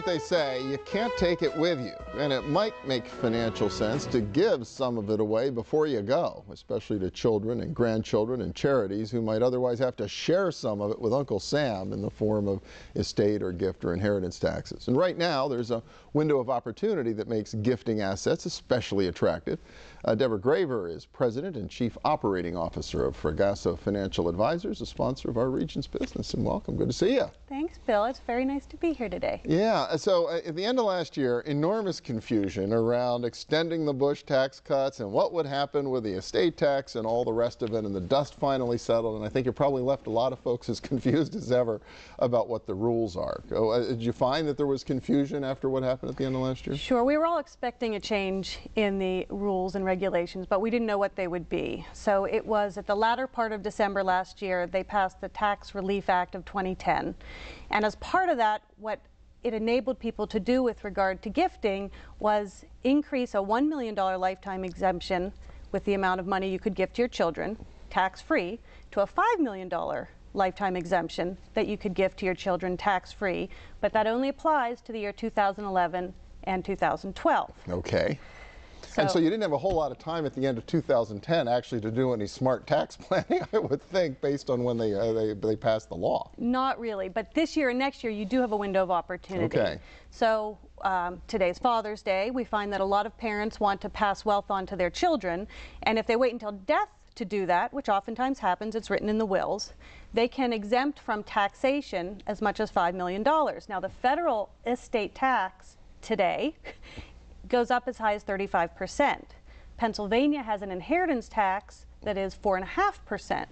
what they say, you can't take it with you, and it might make financial sense to give some of it away before you go, especially to children and grandchildren and charities who might otherwise have to share some of it with Uncle Sam in the form of estate or gift or inheritance taxes. And right now, there's a window of opportunity that makes gifting assets especially attractive. Deborah Graver is President and Chief Operating Officer of Fragasso Financial Advisors, a sponsor of our region's business. And welcome. Good to see you. Thanks, Bill. It's very nice to be here today. Yeah. So at the end of last year, enormous confusion around extending the Bush tax cuts and what would happen with the estate tax and all the rest of it. And the dust finally settled. And I think it probably left a lot of folks as confused as ever about what the rules are. Did you find that there was confusion after what happened at the end of last year? Sure. We were all expecting a change in the rules and regulations, but we didn't know what they would be. So it was at the latter part of December last year, they passed the Tax Relief Act of 2010. And as part of that, what it enabled people to do with regard to gifting was increase a $1 million lifetime exemption with the amount of money you could gift to your children, tax-free, to a $5 million lifetime exemption that you could gift to your children tax-free, but that only applies to the year 2011 and 2012. Okay. And so you didn't have a whole lot of time at the end of 2010 actually to do any smart tax planning, I would think, based on when they passed the law. Not really, but this year and next year you do have a window of opportunity. Okay. So today's Father's Day. We find that a lot of parents want to pass wealth on to their children, and if they wait until death to do that, which oftentimes happens, it's written in the wills, they can exempt from taxation as much as $5 million. Now the federal estate tax today goes up as high as 35%. Pennsylvania has an inheritance tax that is 4.5%.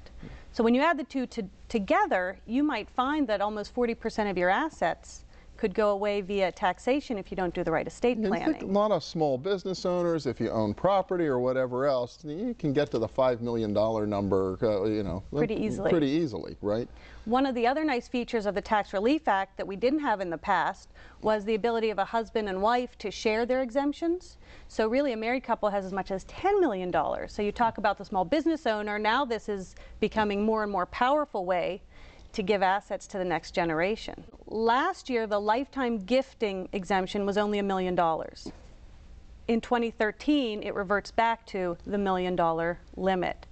So when you add the two together, you might find that almost 40% of your assets could go away via taxation if you don't do the right estate planning. A lot of small business owners, if you own property or whatever else, you can get to the $5 million number, you know, pretty easily. Pretty easily, right? One of the other nice features of the Tax Relief Act that we didn't have in the past was the ability of a husband and wife to share their exemptions. So really a married couple has as much as $10 million. So you talk about the small business owner, now this is becoming more and more powerful way to give assets to the next generation. Last year, the lifetime gifting exemption was only $1 million. In 2013, it reverts back to the $1 million limit.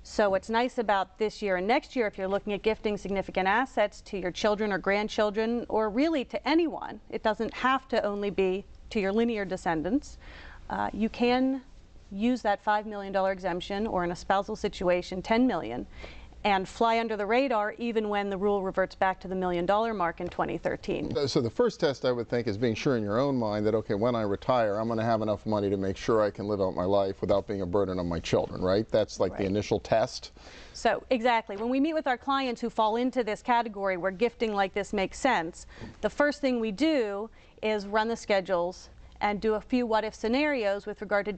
So what's nice about this year and next year, if you're looking at gifting significant assets to your children or grandchildren, or really to anyone, it doesn't have to only be to your linear descendants, you can use that $5 million exemption, or in a spousal situation, $10 million, and fly under the radar even when the rule reverts back to the $1 million mark in 2013. So the first test, I would think, is being sure in your own mind that, okay, when I retire, I'm going to have enough money to make sure I can live out my life without being a burden on my children, right? That's like the initial test. So exactly. When we meet with our clients who fall into this category where gifting like this makes sense, the first thing we do is run the schedules and do a few what-if scenarios with regard to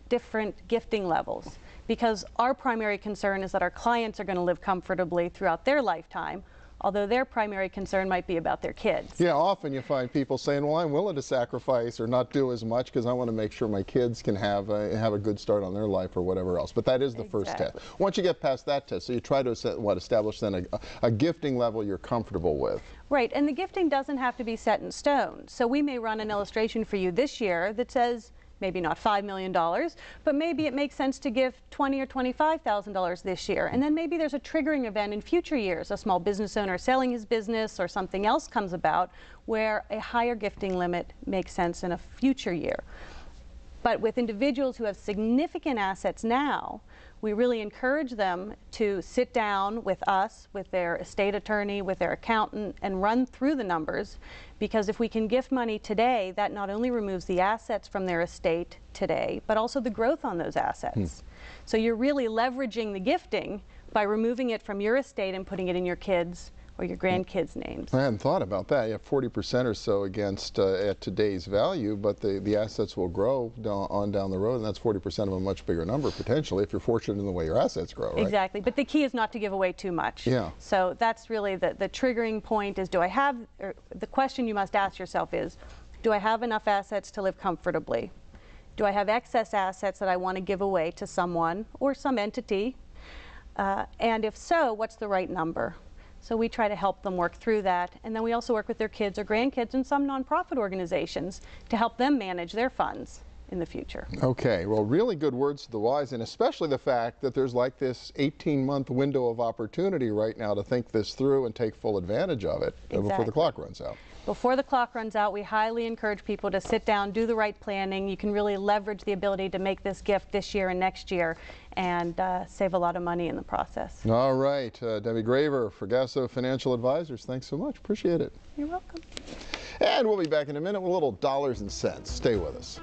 different gifting levels. Because our primary concern is that our clients are going to live comfortably throughout their lifetime, although their primary concern might be about their kids. Yeah, often you find people saying, well, I'm willing to sacrifice or not do as much because I want to make sure my kids can have a good start on their life or whatever else. But that is the first test. Once you get past that test, so you try to establish then a gifting level you're comfortable with. Right, and the gifting doesn't have to be set in stone. So we may run an illustration for you this year that says, maybe not $5 million, but maybe it makes sense to give $20,000 or $25,000 this year. And then maybe there's a triggering event in future years, a small business owner selling his business or something else comes about where a higher gifting limit makes sense in a future year. But with individuals who have significant assets now, we really encourage them to sit down with us, with their estate attorney, with their accountant, and run through the numbers. Because if we can gift money today, that not only removes the assets from their estate today, but also the growth on those assets. So you're really leveraging the gifting by removing it from your estate and putting it in your kids' or your grandkids' names. I hadn't thought about that. You have 40% or so against at today's value, but the assets will grow down the road, and that's 40% of a much bigger number potentially if you're fortunate in the way your assets grow, right? Exactly, but the key is not to give away too much. Yeah. So that's really the triggering point is, do I have, or the question you must ask yourself is, do I have enough assets to live comfortably? Do I have excess assets that I want to give away to someone or some entity? And if so, what's the right number? So we try to help them work through that. And then we also work with their kids or grandkids and some nonprofit organizations to help them manage their funds in the future. Okay, well, really good words to the wise, and especially the fact that there's like this 18-month window of opportunity right now to think this through and take full advantage of it before the clock runs out. Before the clock runs out, we highly encourage people to sit down, do the right planning. You can really leverage the ability to make this gift this year and next year and save a lot of money in the process. All right, Debbie Graver, Fragasso Financial Advisors, thanks so much. Appreciate it. You're welcome. And we'll be back in a minute with a little dollars and cents. Stay with us.